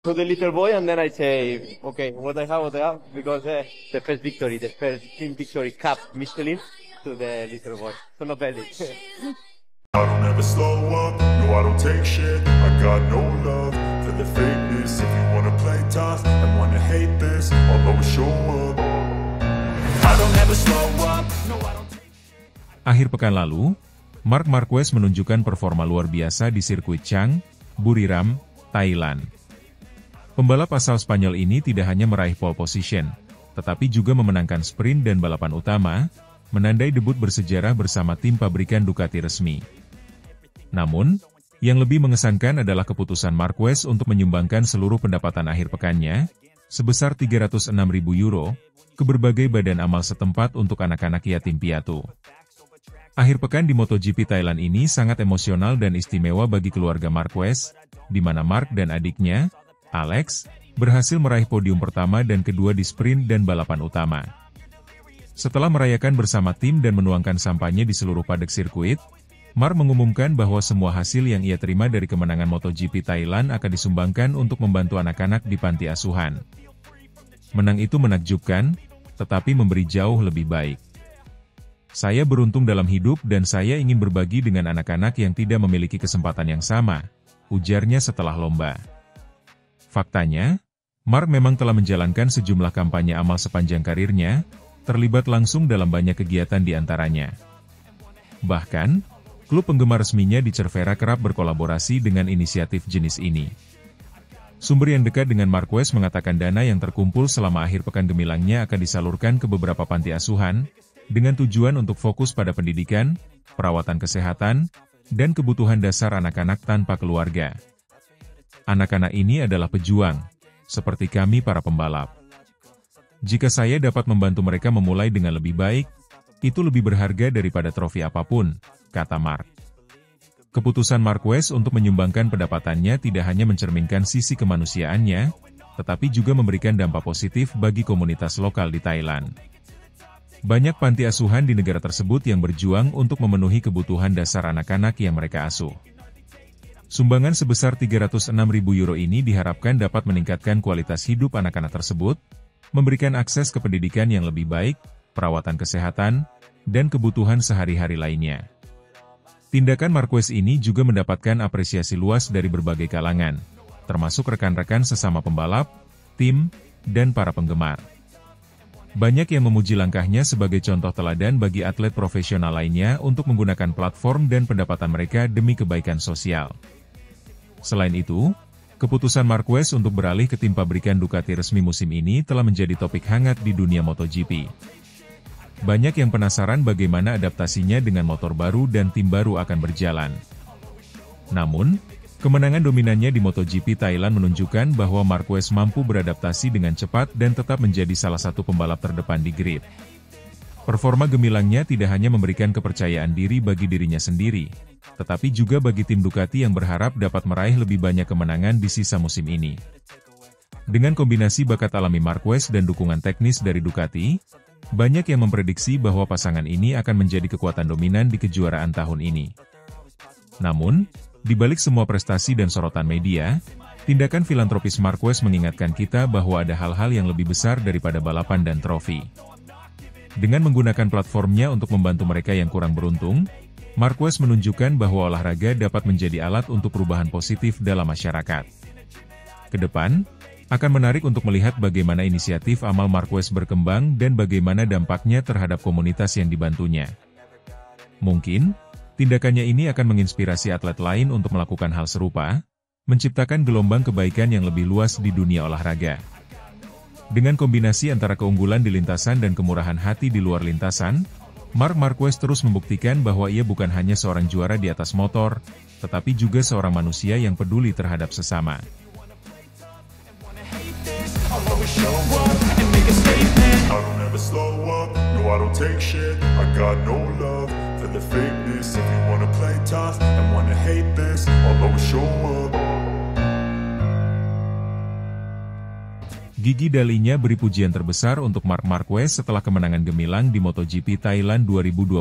to the little boy, and then I say, okay, what I have, because the first victory, the first team victory cup Michelin to the little boy. So not bad. I don't ever slow up, no I don't take shit. I got no love for the fakeness. If you wanna play tough and wanna hate this, I'll always show up. I don't ever slow up, no I don't take shit. Akhir pekan lalu, Marc Marquez menunjukkan performa luar biasa di sirkuit Chang, Buriram, Thailand. Pembalap asal Spanyol ini tidak hanya meraih pole position, tetapi juga memenangkan sprint dan balapan utama, menandai debut bersejarah bersama tim pabrikan Ducati resmi. Namun, yang lebih mengesankan adalah keputusan Marquez untuk menyumbangkan seluruh pendapatan akhir pekannya, sebesar 306.000 euro, ke berbagai badan amal setempat untuk anak-anak yatim piatu. Akhir pekan di MotoGP Thailand ini sangat emosional dan istimewa bagi keluarga Marquez, di mana Marc dan adiknya, Alex, berhasil meraih podium pertama dan kedua di sprint dan balapan utama. Setelah merayakan bersama tim dan menuangkan sampahnya di seluruh paddock sirkuit, Marc mengumumkan bahwa semua hasil yang ia terima dari kemenangan MotoGP Thailand akan disumbangkan untuk membantu anak-anak di panti asuhan. Menang itu menakjubkan, tetapi memberi jauh lebih baik. Saya beruntung dalam hidup dan saya ingin berbagi dengan anak-anak yang tidak memiliki kesempatan yang sama, ujarnya setelah lomba. Faktanya, Marc memang telah menjalankan sejumlah kampanye amal sepanjang karirnya, terlibat langsung dalam banyak kegiatan di antaranya. Bahkan, klub penggemar resminya di Cervera kerap berkolaborasi dengan inisiatif jenis ini. Sumber yang dekat dengan Marquez mengatakan dana yang terkumpul selama akhir pekan gemilangnya akan disalurkan ke beberapa panti asuhan, dengan tujuan untuk fokus pada pendidikan, perawatan kesehatan, dan kebutuhan dasar anak-anak tanpa keluarga. Anak-anak ini adalah pejuang, seperti kami para pembalap. Jika saya dapat membantu mereka memulai dengan lebih baik, itu lebih berharga daripada trofi apapun, kata Marc. Keputusan Marquez untuk menyumbangkan pendapatannya tidak hanya mencerminkan sisi kemanusiaannya, tetapi juga memberikan dampak positif bagi komunitas lokal di Thailand. Banyak panti asuhan di negara tersebut yang berjuang untuk memenuhi kebutuhan dasar anak-anak yang mereka asuh. Sumbangan sebesar 306.000 euro ini diharapkan dapat meningkatkan kualitas hidup anak-anak tersebut, memberikan akses ke pendidikan yang lebih baik, perawatan kesehatan, dan kebutuhan sehari-hari lainnya. Tindakan Marquez ini juga mendapatkan apresiasi luas dari berbagai kalangan, termasuk rekan-rekan sesama pembalap, tim, dan para penggemar. Banyak yang memuji langkahnya sebagai contoh teladan bagi atlet profesional lainnya untuk menggunakan platform dan pendapatan mereka demi kebaikan sosial. Selain itu, keputusan Marquez untuk beralih ke tim pabrikan Ducati resmi musim ini telah menjadi topik hangat di dunia MotoGP. Banyak yang penasaran bagaimana adaptasinya dengan motor baru dan tim baru akan berjalan. Namun, kemenangan dominannya di MotoGP Thailand menunjukkan bahwa Marquez mampu beradaptasi dengan cepat dan tetap menjadi salah satu pembalap terdepan di grid. Performa gemilangnya tidak hanya memberikan kepercayaan diri bagi dirinya sendiri, tetapi juga bagi tim Ducati yang berharap dapat meraih lebih banyak kemenangan di sisa musim ini. Dengan kombinasi bakat alami Marquez dan dukungan teknis dari Ducati, banyak yang memprediksi bahwa pasangan ini akan menjadi kekuatan dominan di kejuaraan tahun ini. Namun, di balik semua prestasi dan sorotan media, tindakan filantropis Marquez mengingatkan kita bahwa ada hal-hal yang lebih besar daripada balapan dan trofi. Dengan menggunakan platformnya untuk membantu mereka yang kurang beruntung, Marquez menunjukkan bahwa olahraga dapat menjadi alat untuk perubahan positif dalam masyarakat. Kedepan, akan menarik untuk melihat bagaimana inisiatif amal Marquez berkembang dan bagaimana dampaknya terhadap komunitas yang dibantunya. Mungkin, tindakannya ini akan menginspirasi atlet lain untuk melakukan hal serupa, menciptakan gelombang kebaikan yang lebih luas di dunia olahraga. Dengan kombinasi antara keunggulan di lintasan dan kemurahan hati di luar lintasan, Marc Marquez terus membuktikan bahwa ia bukan hanya seorang juara di atas motor, tetapi juga seorang manusia yang peduli terhadap sesama. Gigi dalinya beri pujian terbesar untuk Marc Marquez setelah kemenangan gemilang di MotoGP Thailand 2025.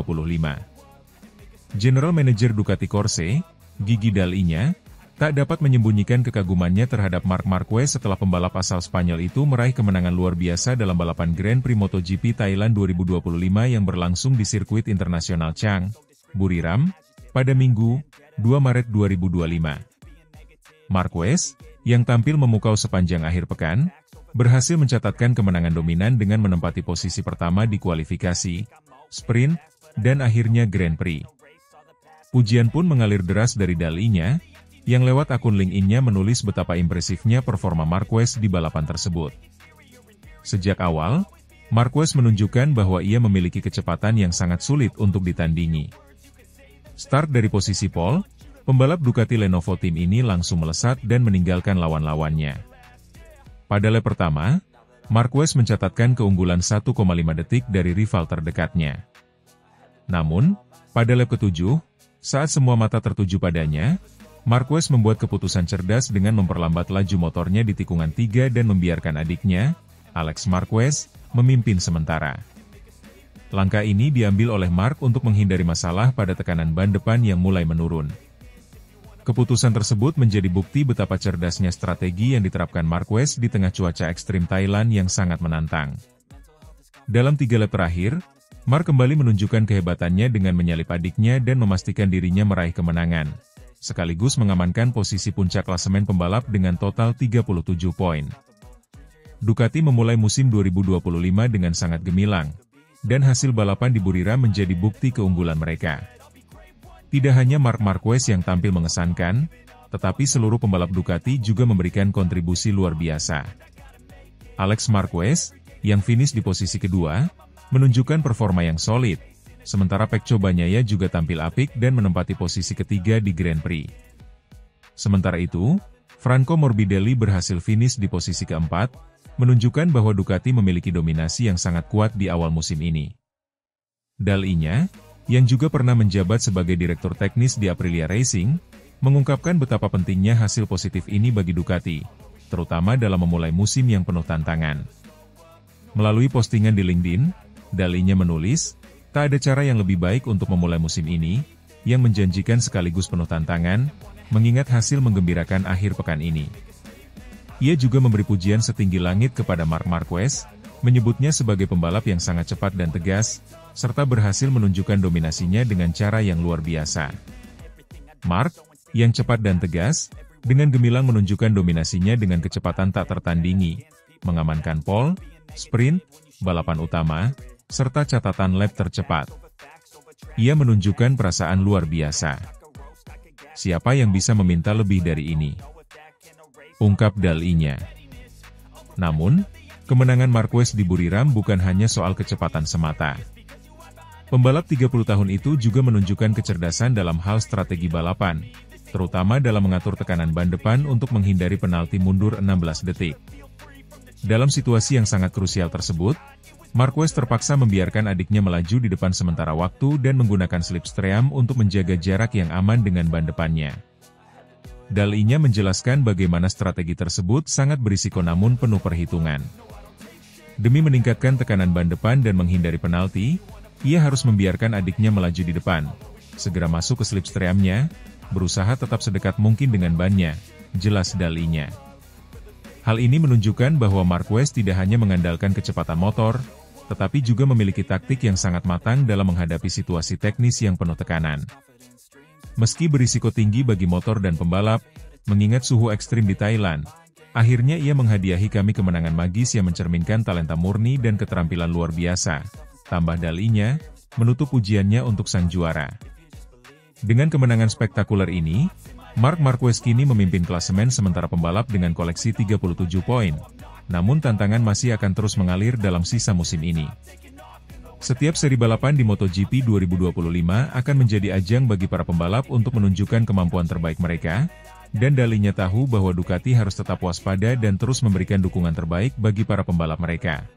General Manager Ducati Corse, Gigi Dalinya, tak dapat menyembunyikan kekagumannya terhadap Marc Marquez setelah pembalap asal Spanyol itu meraih kemenangan luar biasa dalam balapan Grand Prix MotoGP Thailand 2025 yang berlangsung di sirkuit internasional Chang, Buriram, pada Minggu, 2 Maret 2025. Marquez, yang tampil memukau sepanjang akhir pekan, berhasil mencatatkan kemenangan dominan dengan menempati posisi pertama di kualifikasi, sprint, dan akhirnya Grand Prix. Pujian pun mengalir deras dari dalinya, yang lewat akun LinkedIn-nya menulis betapa impresifnya performa Marquez di balapan tersebut. Sejak awal, Marquez menunjukkan bahwa ia memiliki kecepatan yang sangat sulit untuk ditandingi. Start dari posisi pole, pembalap Ducati Lenovo Team ini langsung melesat dan meninggalkan lawan-lawannya. Pada lap pertama, Marquez mencatatkan keunggulan 1,5 detik dari rival terdekatnya. Namun, pada lap ke-7, saat semua mata tertuju padanya, Marquez membuat keputusan cerdas dengan memperlambat laju motornya di tikungan 3 dan membiarkan adiknya, Alex Marquez, memimpin sementara. Langkah ini diambil oleh Marc untuk menghindari masalah pada tekanan ban depan yang mulai menurun. Keputusan tersebut menjadi bukti betapa cerdasnya strategi yang diterapkan Marquez di tengah cuaca ekstrim Thailand yang sangat menantang. Dalam 3 lap terakhir, Marc kembali menunjukkan kehebatannya dengan menyalip adiknya dan memastikan dirinya meraih kemenangan, sekaligus mengamankan posisi puncak klasemen pembalap dengan total 37 poin. Ducati memulai musim 2025 dengan sangat gemilang, dan hasil balapan di Buriram menjadi bukti keunggulan mereka. Tidak hanya Marc Marquez yang tampil mengesankan, tetapi seluruh pembalap Ducati juga memberikan kontribusi luar biasa. Alex Marquez, yang finish di posisi kedua, menunjukkan performa yang solid, sementara Pecco Bagnaia juga tampil apik dan menempati posisi ketiga di Grand Prix. Sementara itu, Franco Morbidelli berhasil finish di posisi keempat, menunjukkan bahwa Ducati memiliki dominasi yang sangat kuat di awal musim ini. Dalinya, yang juga pernah menjabat sebagai direktur teknis di Aprilia Racing, mengungkapkan betapa pentingnya hasil positif ini bagi Ducati, terutama dalam memulai musim yang penuh tantangan. Melalui postingan di LinkedIn, Dalinya menulis, "Tak ada cara yang lebih baik untuk memulai musim ini, yang menjanjikan sekaligus penuh tantangan, mengingat hasil menggembirakan akhir pekan ini." Ia juga memberi pujian setinggi langit kepada Marc Marquez, menyebutnya sebagai pembalap yang sangat cepat dan tegas, serta berhasil menunjukkan dominasinya dengan cara yang luar biasa. Marc, yang cepat dan tegas, dengan gemilang menunjukkan dominasinya dengan kecepatan tak tertandingi, mengamankan pole, sprint, balapan utama, serta catatan lap tercepat. Ia menunjukkan perasaan luar biasa. Siapa yang bisa meminta lebih dari ini? Ungkap Dalinya. Namun, kemenangan Marquez di Buriram bukan hanya soal kecepatan semata. Pembalap 30 tahun itu juga menunjukkan kecerdasan dalam hal strategi balapan, terutama dalam mengatur tekanan ban depan untuk menghindari penalti mundur 16 detik. Dalam situasi yang sangat krusial tersebut, Marquez terpaksa membiarkan adiknya melaju di depan sementara waktu dan menggunakan slipstream untuk menjaga jarak yang aman dengan ban depannya. Dalinya menjelaskan bagaimana strategi tersebut sangat berisiko namun penuh perhitungan. Demi meningkatkan tekanan ban depan dan menghindari penalti, ia harus membiarkan adiknya melaju di depan, segera masuk ke slipstreamnya, berusaha tetap sedekat mungkin dengan bannya, jelas Dalinya. Hal ini menunjukkan bahwa Marquez tidak hanya mengandalkan kecepatan motor, tetapi juga memiliki taktik yang sangat matang dalam menghadapi situasi teknis yang penuh tekanan. Meski berisiko tinggi bagi motor dan pembalap, mengingat suhu ekstrim di Thailand, akhirnya ia menghadiahi kami kemenangan magis yang mencerminkan talenta murni dan keterampilan luar biasa, tambah Dalinya, menutup pujiannya untuk sang juara. Dengan kemenangan spektakuler ini, Marc Marquez kini memimpin klasemen sementara pembalap dengan koleksi 37 poin, namun tantangan masih akan terus mengalir dalam sisa musim ini. Setiap seri balapan di MotoGP 2025 akan menjadi ajang bagi para pembalap untuk menunjukkan kemampuan terbaik mereka, dan Dalinya tahu bahwa Ducati harus tetap waspada dan terus memberikan dukungan terbaik bagi para pembalap mereka.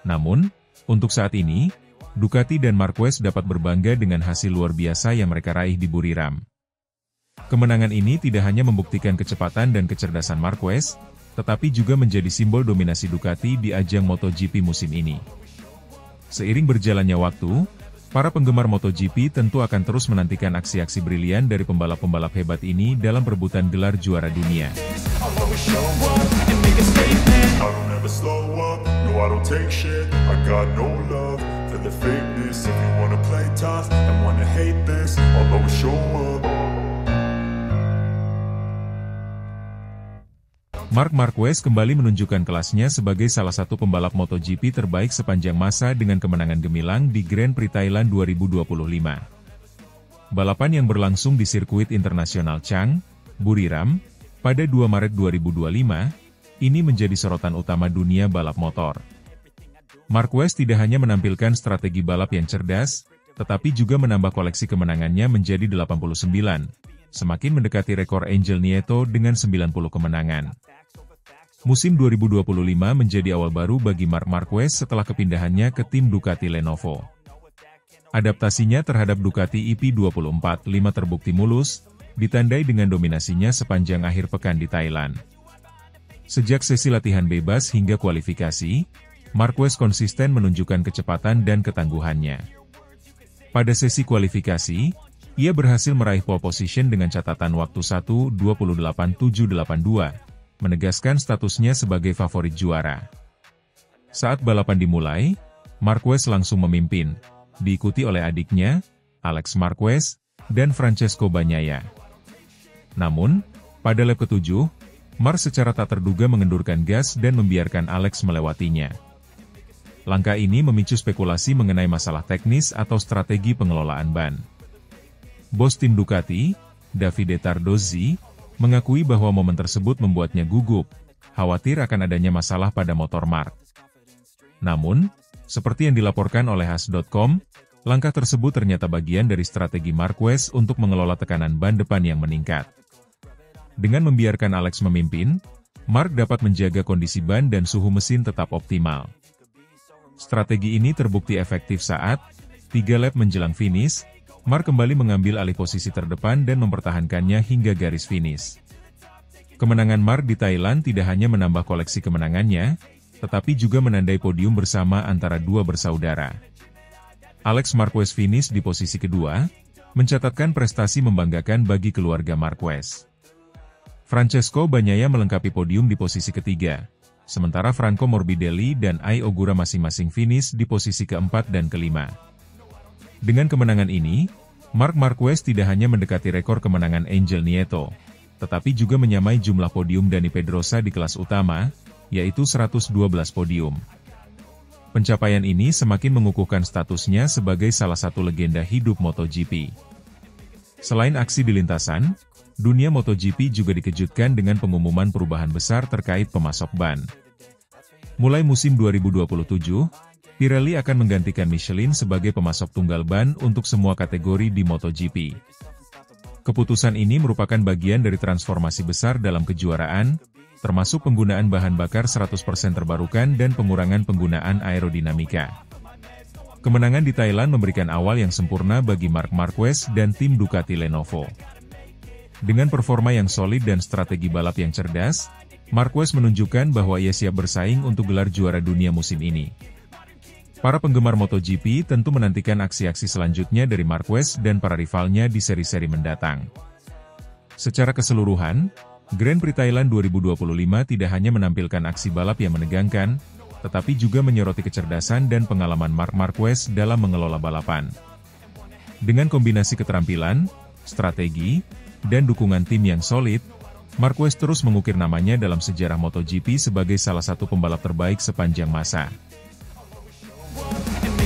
Namun, untuk saat ini, Ducati dan Marquez dapat berbangga dengan hasil luar biasa yang mereka raih di Buriram. Kemenangan ini tidak hanya membuktikan kecepatan dan kecerdasan Marquez, tetapi juga menjadi simbol dominasi Ducati di ajang MotoGP musim ini. Seiring berjalannya waktu, Para penggemar MotoGP tentu akan terus menantikan aksi-aksi brilian dari pembalap-pembalap hebat ini dalam perebutan gelar juara dunia. I don't ever slow up, no I don't take shit. I got no love for the fakeness. If you wanna play tough and wanna hate this, I'll always show up. Marc Marquez kembali menunjukkan kelasnya sebagai salah satu pembalap MotoGP terbaik sepanjang masa dengan kemenangan gemilang di Grand Prix Thailand 2025. Balapan yang berlangsung di sirkuit internasional Chang, Buriram, pada 2 Maret 2025, ini menjadi sorotan utama dunia balap motor. Marquez tidak hanya menampilkan strategi balap yang cerdas, tetapi juga menambah koleksi kemenangannya menjadi 89, semakin mendekati rekor Angel Nieto dengan 90 kemenangan. Musim 2025 menjadi awal baru bagi Marc Marquez setelah kepindahannya ke tim Ducati Lenovo. Adaptasinya terhadap Ducati EP24-5 terbukti mulus, ditandai dengan dominasinya sepanjang akhir pekan di Thailand. Sejak sesi latihan bebas hingga kualifikasi, Marquez konsisten menunjukkan kecepatan dan ketangguhannya. Pada sesi kualifikasi, ia berhasil meraih pole position dengan catatan waktu 1:28.782, menegaskan statusnya sebagai favorit juara. Saat balapan dimulai, Marquez langsung memimpin, diikuti oleh adiknya, Alex Marquez, dan Francesco Bagnaia. Namun, pada lap ke-7, Marc secara tak terduga mengendurkan gas dan membiarkan Alex melewatinya. Langkah ini memicu spekulasi mengenai masalah teknis atau strategi pengelolaan ban. Bos tim Ducati, Davide Tardozzi, mengakui bahwa momen tersebut membuatnya gugup, khawatir akan adanya masalah pada motor Marc. Namun, seperti yang dilaporkan oleh Has.com, langkah tersebut ternyata bagian dari strategi Marquez untuk mengelola tekanan ban depan yang meningkat. Dengan membiarkan Alex memimpin, Marc dapat menjaga kondisi ban dan suhu mesin tetap optimal. Strategi ini terbukti efektif saat 3 lap menjelang finish, Marc kembali mengambil alih posisi terdepan dan mempertahankannya hingga garis finish. Kemenangan Marc di Thailand tidak hanya menambah koleksi kemenangannya, tetapi juga menandai podium bersama antara dua bersaudara. Alex Marquez finish di posisi kedua, mencatatkan prestasi membanggakan bagi keluarga Marquez. Francesco Bagnaia melengkapi podium di posisi ketiga, sementara Franco Morbidelli dan Ai Ogura masing-masing finish di posisi keempat dan kelima. Dengan kemenangan ini, Marc Marquez tidak hanya mendekati rekor kemenangan Angel Nieto, tetapi juga menyamai jumlah podium Dani Pedrosa di kelas utama, yaitu 112 podium. Pencapaian ini semakin mengukuhkan statusnya sebagai salah satu legenda hidup MotoGP. Selain aksi di lintasan, dunia MotoGP juga dikejutkan dengan pengumuman perubahan besar terkait pemasok ban. Mulai musim 2027, Pirelli akan menggantikan Michelin sebagai pemasok tunggal ban untuk semua kategori di MotoGP. Keputusan ini merupakan bagian dari transformasi besar dalam kejuaraan, termasuk penggunaan bahan bakar 100% terbarukan dan pengurangan penggunaan aerodinamika. Kemenangan di Thailand memberikan awal yang sempurna bagi Marc Marquez dan tim Ducati Lenovo. Dengan performa yang solid dan strategi balap yang cerdas, Marquez menunjukkan bahwa ia siap bersaing untuk gelar juara dunia musim ini. Para penggemar MotoGP tentu menantikan aksi-aksi selanjutnya dari Marquez dan para rivalnya di seri-seri mendatang. Secara keseluruhan, Grand Prix Thailand 2025 tidak hanya menampilkan aksi balap yang menegangkan, tetapi juga menyoroti kecerdasan dan pengalaman Marc Marquez dalam mengelola balapan. Dengan kombinasi keterampilan, strategi, dan dukungan tim yang solid, Marquez terus mengukir namanya dalam sejarah MotoGP sebagai salah satu pembalap terbaik sepanjang masa.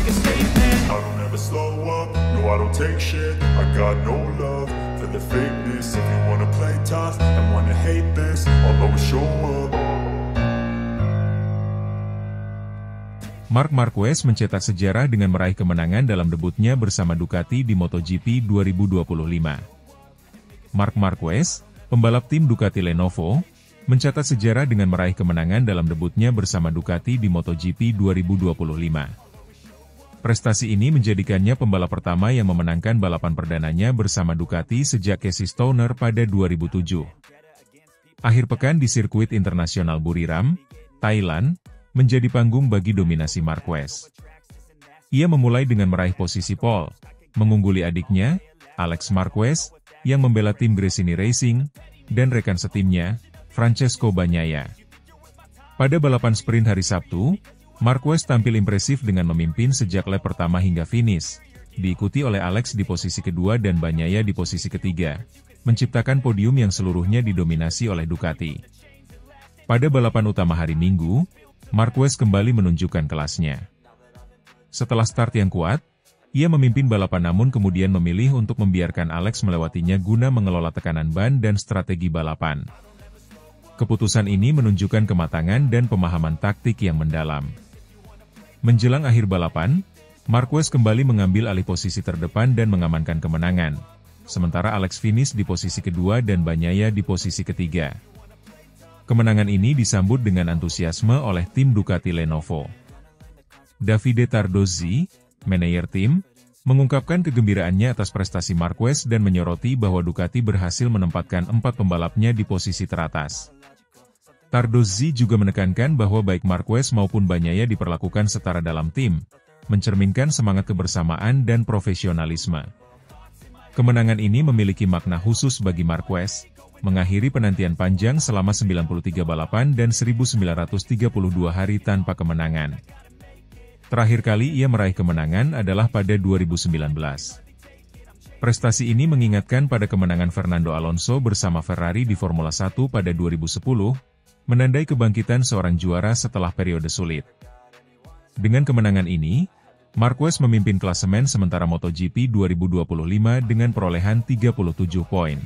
I don't ever slow up, no I don't take shit. I got no love for the fakeness. If you wanna play tough and wanna hate this, I'll always show up. Marc Marquez mencetak sejarah dengan meraih kemenangan dalam debutnya bersama Ducati di MotoGP 2025. Marc Marquez, pembalap tim Ducati Lenovo, mencatat sejarah dengan meraih kemenangan dalam debutnya bersama Ducati di MotoGP 2025. Prestasi ini menjadikannya pembalap pertama yang memenangkan balapan perdananya bersama Ducati sejak Casey Stoner pada 2007. Akhir pekan di sirkuit internasional Buriram, Thailand, menjadi panggung bagi dominasi Marquez. Ia memulai dengan meraih posisi pole, mengungguli adiknya, Alex Marquez, yang membela tim Gresini Racing, dan rekan setimnya, Francesco Bagnaia. Pada balapan sprint hari Sabtu, Marquez tampil impresif dengan memimpin sejak lap pertama hingga finish, diikuti oleh Alex di posisi kedua dan Bagnaia di posisi ketiga, menciptakan podium yang seluruhnya didominasi oleh Ducati. Pada balapan utama hari Minggu, Marquez kembali menunjukkan kelasnya. Setelah start yang kuat, ia memimpin balapan namun kemudian memilih untuk membiarkan Alex melewatinya guna mengelola tekanan ban dan strategi balapan. Keputusan ini menunjukkan kematangan dan pemahaman taktik yang mendalam. Menjelang akhir balapan, Marquez kembali mengambil alih posisi terdepan dan mengamankan kemenangan, sementara Alex finish di posisi kedua dan Bagnaia di posisi ketiga. Kemenangan ini disambut dengan antusiasme oleh tim Ducati Lenovo. Davide Tardozzi, manajer tim, mengungkapkan kegembiraannya atas prestasi Marquez dan menyoroti bahwa Ducati berhasil menempatkan 4 pembalapnya di posisi teratas. Tardozzi juga menekankan bahwa baik Marquez maupun Bagnaia diperlakukan setara dalam tim, mencerminkan semangat kebersamaan dan profesionalisme. Kemenangan ini memiliki makna khusus bagi Marquez, mengakhiri penantian panjang selama 93 balapan dan 1932 hari tanpa kemenangan. Terakhir kali ia meraih kemenangan adalah pada 2019. Prestasi ini mengingatkan pada kemenangan Fernando Alonso bersama Ferrari di Formula 1 pada 2010, menandai kebangkitan seorang juara setelah periode sulit. Dengan kemenangan ini, Marquez memimpin klasemen sementara MotoGP 2025 dengan perolehan 37 poin.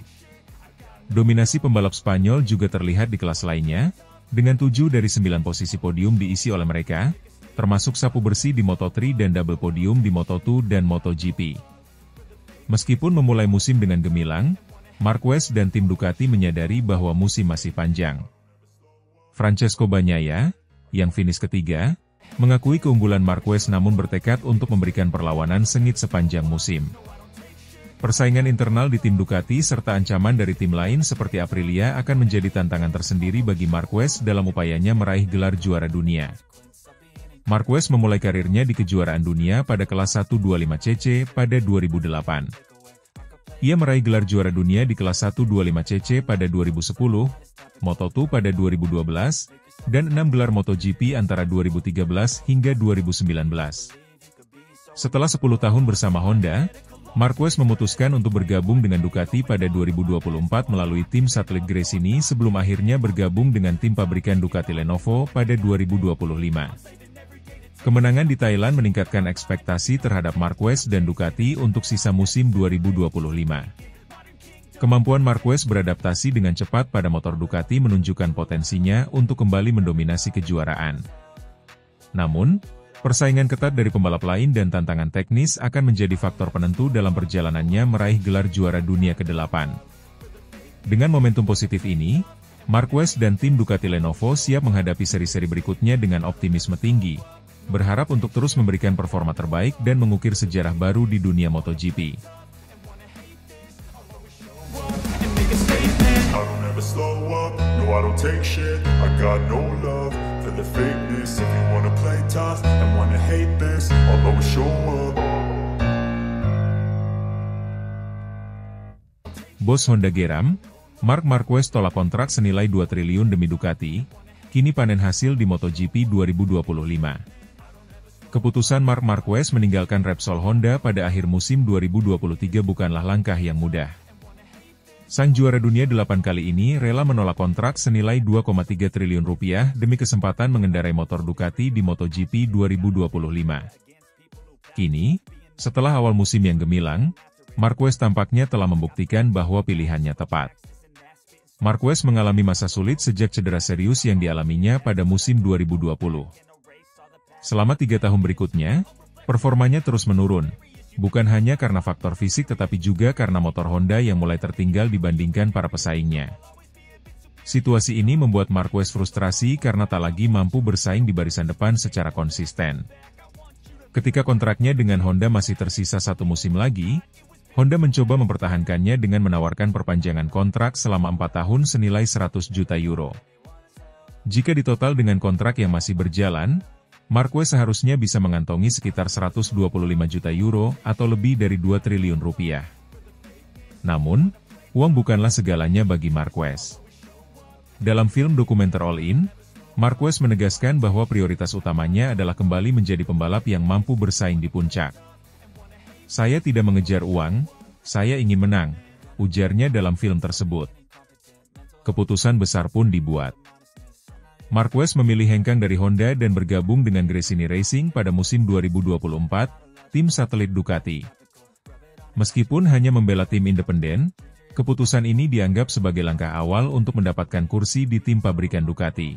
Dominasi pembalap Spanyol juga terlihat di kelas lainnya, dengan 7 dari 9 posisi podium diisi oleh mereka, termasuk sapu bersih di Moto3 dan double podium di Moto2 dan MotoGP. Meskipun memulai musim dengan gemilang, Marquez dan tim Ducati menyadari bahwa musim masih panjang. Francesco Bagnaia, yang finish ketiga, mengakui keunggulan Marquez namun bertekad untuk memberikan perlawanan sengit sepanjang musim. Persaingan internal di tim Ducati serta ancaman dari tim lain seperti Aprilia akan menjadi tantangan tersendiri bagi Marquez dalam upayanya meraih gelar juara dunia. Marquez memulai karirnya di kejuaraan dunia pada kelas 125cc pada 2008. Ia meraih gelar juara dunia di kelas 125cc pada 2010, Moto2 pada 2012, dan 6 gelar MotoGP antara 2013 hingga 2019. Setelah 10 tahun bersama Honda, Marquez memutuskan untuk bergabung dengan Ducati pada 2024 melalui tim satelit Gresini sebelum akhirnya bergabung dengan tim pabrikan Ducati Lenovo pada 2025. Kemenangan di Thailand meningkatkan ekspektasi terhadap Marquez dan Ducati untuk sisa musim 2025. Kemampuan Marquez beradaptasi dengan cepat pada motor Ducati menunjukkan potensinya untuk kembali mendominasi kejuaraan. Namun, persaingan ketat dari pembalap lain dan tantangan teknis akan menjadi faktor penentu dalam perjalanannya meraih gelar juara dunia ke-8. Dengan momentum positif ini, Marquez dan tim Ducati Lenovo siap menghadapi seri-seri berikutnya dengan optimisme tinggi, berharap untuk terus memberikan performa terbaik dan mengukir sejarah baru di dunia MotoGP. Bos Honda geram, Marc Marquez tolak kontrak senilai 2 triliun demi Ducati, kini panen hasil di MotoGP 2025. Keputusan Marc Marquez meninggalkan Repsol Honda pada akhir musim 2023 bukanlah langkah yang mudah. Sang juara dunia 8 kali ini rela menolak kontrak senilai 2,3 triliun rupiah demi kesempatan mengendarai motor Ducati di MotoGP 2025. Kini, setelah awal musim yang gemilang, Marquez tampaknya telah membuktikan bahwa pilihannya tepat. Marquez mengalami masa sulit sejak cedera serius yang dialaminya pada musim 2020. Selama 3 tahun berikutnya, performanya terus menurun, bukan hanya karena faktor fisik tetapi juga karena motor Honda yang mulai tertinggal dibandingkan para pesaingnya. Situasi ini membuat Marquez frustrasi karena tak lagi mampu bersaing di barisan depan secara konsisten. Ketika kontraknya dengan Honda masih tersisa 1 musim lagi, Honda mencoba mempertahankannya dengan menawarkan perpanjangan kontrak selama 4 tahun senilai 100 juta euro. Jika ditotal dengan kontrak yang masih berjalan, Marquez seharusnya bisa mengantongi sekitar 125 juta euro atau lebih dari 2 triliun rupiah. Namun, uang bukanlah segalanya bagi Marquez. Dalam film dokumenter All In, Marquez menegaskan bahwa prioritas utamanya adalah kembali menjadi pembalap yang mampu bersaing di puncak. "Saya tidak mengejar uang, saya ingin menang," ujarnya dalam film tersebut. Keputusan besar pun dibuat. Marquez memilih hengkang dari Honda dan bergabung dengan Gresini Racing pada musim 2024, tim satelit Ducati. Meskipun hanya membela tim independen, keputusan ini dianggap sebagai langkah awal untuk mendapatkan kursi di tim pabrikan Ducati.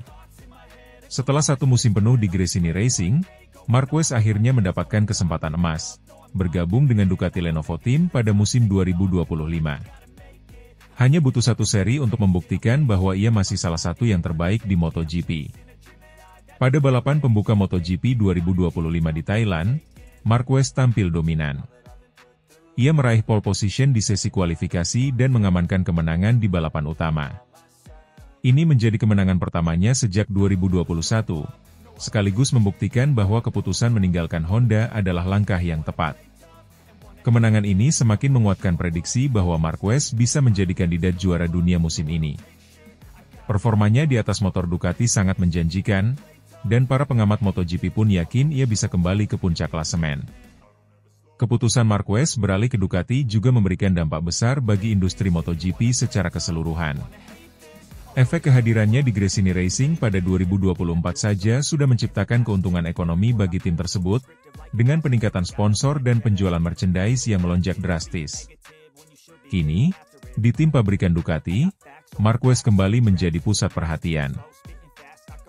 Setelah 1 musim penuh di Gresini Racing, Marquez akhirnya mendapatkan kesempatan emas, bergabung dengan Ducati Lenovo Team pada musim 2025. Hanya butuh 1 seri untuk membuktikan bahwa ia masih salah satu yang terbaik di MotoGP. Pada balapan pembuka MotoGP 2025 di Thailand, Marquez tampil dominan. Ia meraih pole position di sesi kualifikasi dan mengamankan kemenangan di balapan utama. Ini menjadi kemenangan pertamanya sejak 2021, sekaligus membuktikan bahwa keputusan meninggalkan Honda adalah langkah yang tepat. Kemenangan ini semakin menguatkan prediksi bahwa Marquez bisa menjadi kandidat juara dunia musim ini. Performanya di atas motor Ducati sangat menjanjikan, dan para pengamat MotoGP pun yakin ia bisa kembali ke puncak klasemen. Keputusan Marquez beralih ke Ducati juga memberikan dampak besar bagi industri MotoGP secara keseluruhan. Efek kehadirannya di Gresini Racing pada 2024 saja sudah menciptakan keuntungan ekonomi bagi tim tersebut, dengan peningkatan sponsor dan penjualan merchandise yang melonjak drastis. Kini, di tim pabrikan Ducati, Marquez kembali menjadi pusat perhatian.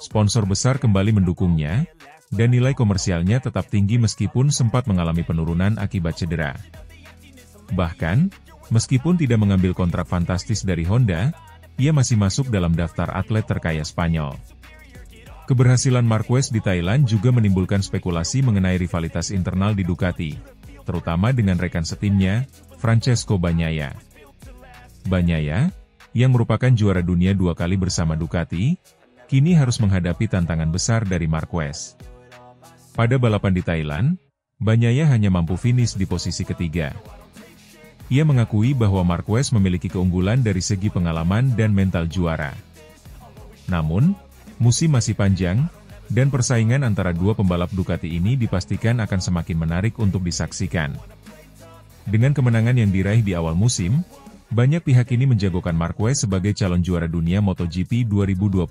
Sponsor besar kembali mendukungnya, dan nilai komersialnya tetap tinggi meskipun sempat mengalami penurunan akibat cedera. Bahkan, meskipun tidak mengambil kontrak fantastis dari Honda, ia masih masuk dalam daftar atlet terkaya Spanyol. Keberhasilan Marquez di Thailand juga menimbulkan spekulasi mengenai rivalitas internal di Ducati, terutama dengan rekan setimnya, Francesco Bagnaia. Bagnaia, yang merupakan juara dunia 2 kali bersama Ducati, kini harus menghadapi tantangan besar dari Marquez. Pada balapan di Thailand, Bagnaia hanya mampu finish di posisi ketiga. Ia mengakui bahwa Marquez memiliki keunggulan dari segi pengalaman dan mental juara. Namun, musim masih panjang, dan persaingan antara dua pembalap Ducati ini dipastikan akan semakin menarik untuk disaksikan. Dengan kemenangan yang diraih di awal musim, banyak pihak ini menjagokan Marquez sebagai calon juara dunia MotoGP 2025.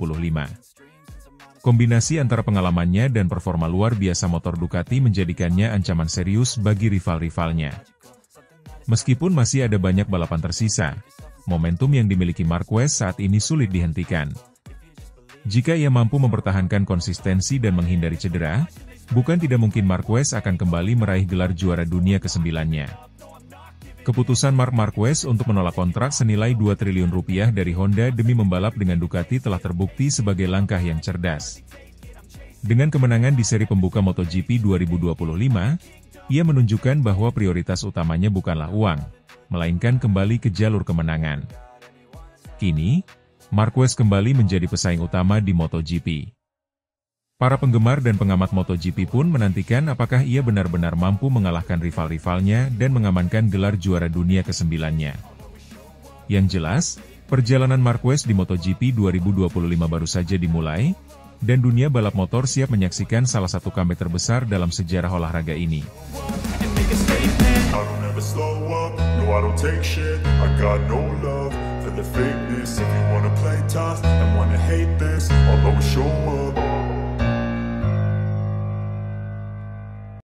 Kombinasi antara pengalamannya dan performa luar biasa motor Ducati menjadikannya ancaman serius bagi rival-rivalnya. Meskipun masih ada banyak balapan tersisa, momentum yang dimiliki Marquez saat ini sulit dihentikan. Jika ia mampu mempertahankan konsistensi dan menghindari cedera, bukan tidak mungkin Marquez akan kembali meraih gelar juara dunia ke-9-nya. Keputusan Marc Marquez untuk menolak kontrak senilai 2 triliun rupiah dari Honda demi membalap dengan Ducati telah terbukti sebagai langkah yang cerdas. Dengan kemenangan di seri pembuka MotoGP 2025, ia menunjukkan bahwa prioritas utamanya bukanlah uang, melainkan kembali ke jalur kemenangan. Kini, Marquez kembali menjadi pesaing utama di MotoGP. Para penggemar dan pengamat MotoGP pun menantikan apakah ia benar-benar mampu mengalahkan rival-rivalnya dan mengamankan gelar juara dunia ke-9-nya. Yang jelas, perjalanan Marquez di MotoGP 2025 baru saja dimulai, dan dunia balap motor siap menyaksikan salah satu comeback terbesar dalam sejarah olahraga ini. The fakeness, if you wanna play tough and wanna hate this, I'll always show up.